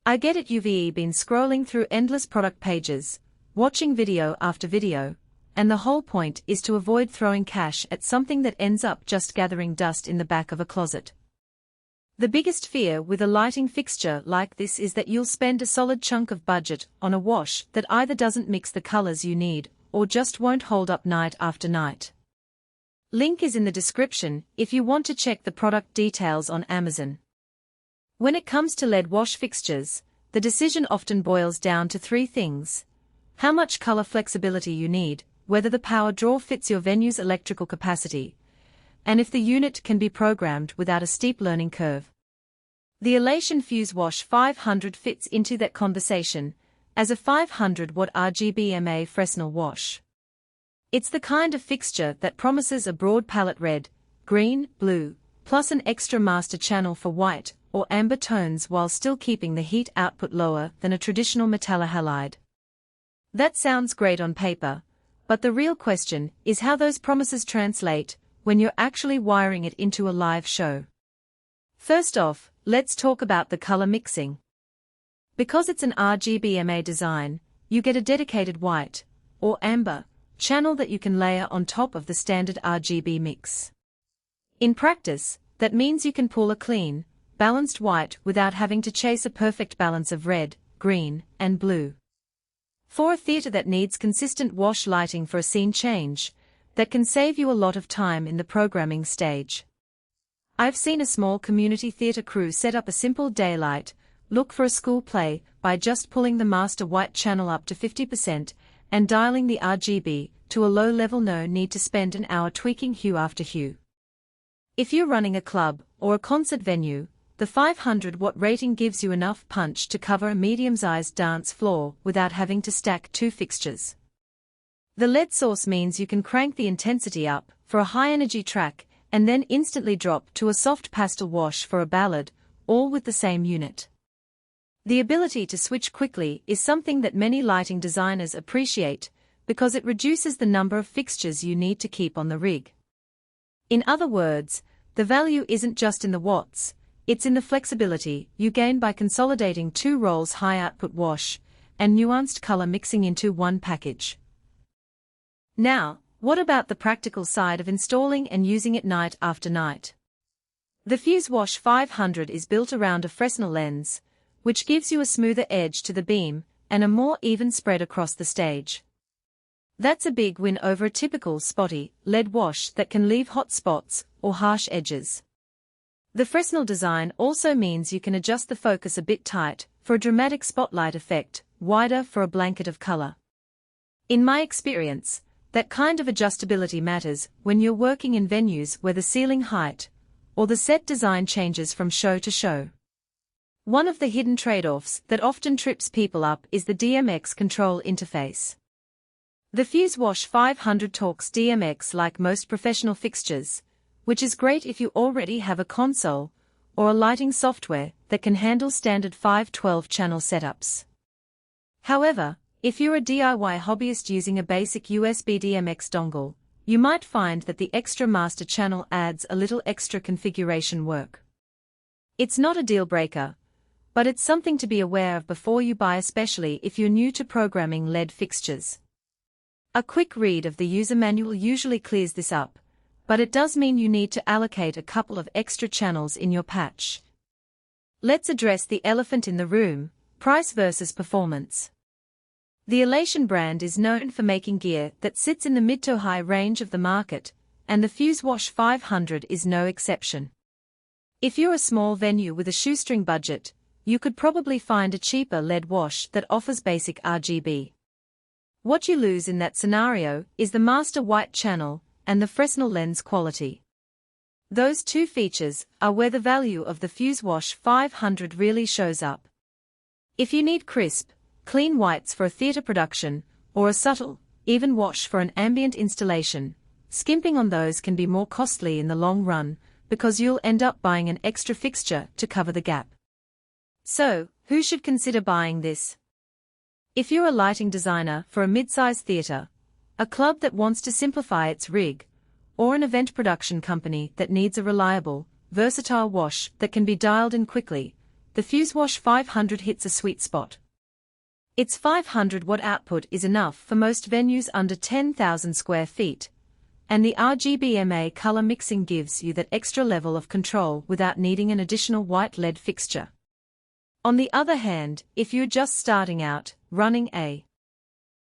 I get it, you've been scrolling through endless product pages, watching video after video, and the whole point is to avoid throwing cash at something that ends up just gathering dust in the back of a closet. The biggest fear with a lighting fixture like this is that you'll spend a solid chunk of budget on a wash that either doesn't mix the colors you need or just won't hold up night after night. Link is in the description if you want to check the product details on Amazon. When it comes to LED wash fixtures, the decision often boils down to three things: how much color flexibility you need, whether the power draw fits your venue's electrical capacity, and if the unit can be programmed without a steep learning curve. The Elation Fuze Wash 500 fits into that conversation as a 500-watt RGBMA Fresnel wash. It's the kind of fixture that promises a broad palette red, green, blue, plus an extra master channel for white or amber tones while still keeping the heat output lower than a traditional metallohalide. That sounds great on paper, but the real question is how those promises translate when you're actually wiring it into a live show. First off, let's talk about the color mixing. Because it's an RGBMA design, you get a dedicated white, or amber, channel that you can layer on top of the standard RGB mix. In practice, that means you can pull a clean, balanced white without having to chase a perfect balance of red, green, and blue. For a theater that needs consistent wash lighting for a scene change, that can save you a lot of time in the programming stage. I've seen a small community theater crew set up a simple daylight look for a school play by just pulling the master white channel up to 50% and dialing the RGB to a low level. No need to spend an hour tweaking hue after hue. If you're running a club or a concert venue, the 500-watt rating gives you enough punch to cover a medium-sized dance floor without having to stack two fixtures. The LED source means you can crank the intensity up for a high-energy track and then instantly drop to a soft pastel wash for a ballad, all with the same unit. The ability to switch quickly is something that many lighting designers appreciate because it reduces the number of fixtures you need to keep on the rig. In other words, the value isn't just in the watts, it's in the flexibility you gain by consolidating two rolls high-output wash and nuanced color mixing into one package. Now, what about the practical side of installing and using it night after night? The Fuze Wash 500 is built around a Fresnel lens, which gives you a smoother edge to the beam and a more even spread across the stage. That's a big win over a typical spotty LED wash that can leave hot spots or harsh edges. The Fresnel design also means you can adjust the focus a bit tight for a dramatic spotlight effect, wider for a blanket of color. In my experience, that kind of adjustability matters when you're working in venues where the ceiling height or the set design changes from show to show. One of the hidden trade-offs that often trips people up is the DMX control interface. The Fuze Wash 500 talks DMX like most professional fixtures, which is great if you already have a console or a lighting software that can handle standard 512 channel setups. However, if you're a DIY hobbyist using a basic USB DMX dongle, you might find that the extra master channel adds a little extra configuration work. It's not a deal breaker, but it's something to be aware of before you buy, especially if you're new to programming LED fixtures. A quick read of the user manual usually clears this up, but it does mean you need to allocate a couple of extra channels in your patch. Let's address the elephant in the room: price versus performance. The Elation brand is known for making gear that sits in the mid to high range of the market, and the Fuze Wash 500 is no exception. If you're a small venue with a shoestring budget, you could probably find a cheaper LED wash that offers basic RGB. What you lose in that scenario is the master white channel and the Fresnel lens quality. Those two features are where the value of the Fuze Wash 500 really shows up. If you need crisp, clean whites for a theater production, or a subtle, even wash for an ambient installation, skimping on those can be more costly in the long run because you'll end up buying an extra fixture to cover the gap. So, who should consider buying this? If you're a lighting designer for a mid-sized theater, a club that wants to simplify its rig, or an event production company that needs a reliable, versatile wash that can be dialed in quickly, the FuzeWash 500 hits a sweet spot. Its 500-watt output is enough for most venues under 10,000 square feet, and the RGBMA color mixing gives you that extra level of control without needing an additional white LED fixture. On the other hand, if you're just starting out, running a